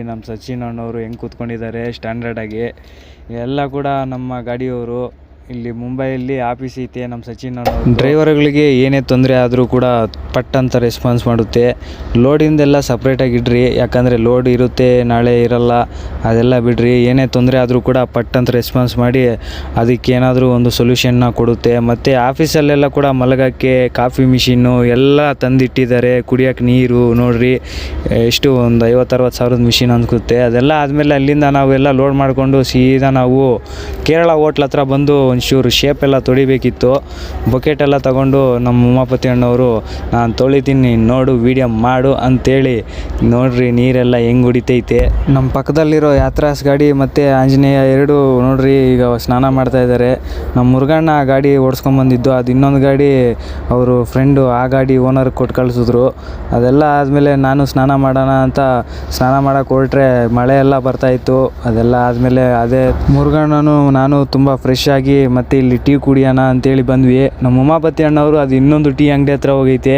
ನಮ್ಮ ಸಚಿನ್ ಅಣ್ಣವರು ಹೆಂಗೆ ಕೂತ್ಕೊಂಡಿದ್ದಾರೆ ಸ್ಟ್ಯಾಂಡರ್ಡಾಗಿ. ಎಲ್ಲ ಕೂಡ ನಮ್ಮ ಗಾಡಿಯವರು. ಇಲ್ಲಿ ಮುಂಬೈಯಲ್ಲಿ ಆಫೀಸ್ ಐತೆ ನಮ್ಮ ಸಚಿನ್ ಅಣ್ಣವರು. ಡ್ರೈವರ್ಗಳಿಗೆ ಏನೇ ತೊಂದರೆ ಆದರೂ ಕೂಡ ಪಟ್ ಅಂತ ರೆಸ್ಪಾನ್ಸ್ ಮಾಡುತ್ತೆ. ಲೋಡಿಂದೆಲ್ಲ ಸಪ್ರೇಟಾಗಿ ಇಡ್ರಿ, ಯಾಕಂದರೆ ಲೋಡ್ ಇರುತ್ತೆ ನಾಳೆ ಇರಲ್ಲ, ಅದೆಲ್ಲ ಬಿಡ್ರಿ. ಏನೇ ತೊಂದರೆ ಆದರೂ ಕೂಡ ಪಟ್ ಅಂತ ರೆಸ್ಪಾನ್ಸ್ ಮಾಡಿ ಅದಕ್ಕೇನಾದರೂ ಒಂದು ಸೊಲ್ಯೂಷನ್ನ ಕೊಡುತ್ತೆ. ಮತ್ತು ಆಫೀಸಲ್ಲೆಲ್ಲ ಕೂಡ ಮಲಗೋಕ್ಕೆ ಕಾಫಿ ಮಿಷಿನ್ನು ಎಲ್ಲ ತಂದಿಟ್ಟಿದ್ದಾರೆ. ಕುಡಿಯೋಕ್ಕೆ ನೀರು ನೋಡಿರಿ ಎಷ್ಟು ಒಂದು 50-60 ಸಾವಿರದ ಮಿಷಿನ್ ಅನ್ಸುತ್ತೆ. ಅದೆಲ್ಲ ಆದಮೇಲೆ ಅಲ್ಲಿಂದ ನಾವೆಲ್ಲ ಲೋಡ್ ಮಾಡಿಕೊಂಡು ಸೀದಾ ನಾವು ಕೇರಳ ಹೋಟ್ಲ್ ಹತ್ರ ಬಂದು ಒಂಚೂರು ಶೇಪ್ ಎಲ್ಲ ತೊಳಿಬೇಕಿತ್ತು. ಬಕೆಟ್ ಎಲ್ಲ ತಗೊಂಡು ನಮ್ಮ ಉಮಾಪತಿ ಅಣ್ಣವರು ನಾನು ತೊಳಿತೀನಿ ನೋಡು ವೀಡಿಯೋ ಮಾಡು ಅಂತೇಳಿ ನೋಡ್ರಿ ನೀರೆಲ್ಲ ಹೆಂಗೆ ಹೊಡಿತೈತೆ. ನಮ್ಮ ಪಕ್ಕದಲ್ಲಿರೋ ಯಾತ್ರಾಸ್ ಗಾಡಿ ಮತ್ತು ಆಂಜನೇಯ ಎರಡು ನೋಡ್ರಿ ಈಗ ಸ್ನಾನ ಮಾಡ್ತಾ ಇದ್ದಾರೆ. ನಮ್ಮ ಮುರುಗಣ್ಣ ಗಾಡಿ ಓಡಿಸ್ಕೊಂಬಂದಿದ್ದು, ಅದು ಇನ್ನೊಂದು ಗಾಡಿ ಅವರು ಫ್ರೆಂಡು ಆ ಗಾಡಿ ಓನರ್ಗೆ ಕೊಟ್ಟು ಕಳಿಸಿದ್ರು. ಅದೆಲ್ಲ ಆದಮೇಲೆ ನಾನು ಸ್ನಾನ ಮಾಡೋಣ ಅಂತ ಸ್ನಾನ ಮಾಡೋಕ್ಕೆ ಹೊರಟ್ರೆ ಮಳೆ ಎಲ್ಲ ಬರ್ತಾಯಿತ್ತು. ಅದೆಲ್ಲ ಆದಮೇಲೆ ಅದೇ ಮುರುಗಣ್ಣನು ನಾನು ತುಂಬ ಫ್ರೆಶ್ ಆಗಿ ಮತ್ತು ಇಲ್ಲಿ ಟೀ ಕುಡಿಯೋಣ ಅಂತೇಳಿ ಬಂದ್ವಿ. ನಮ್ಮ ಉಮಾಪತಿ ಅಣ್ಣವರು ಅದು ಇನ್ನೊಂದು ಟೀ ಅಂಗಡಿ ಹತ್ರ ಹೋಗೈತೆ.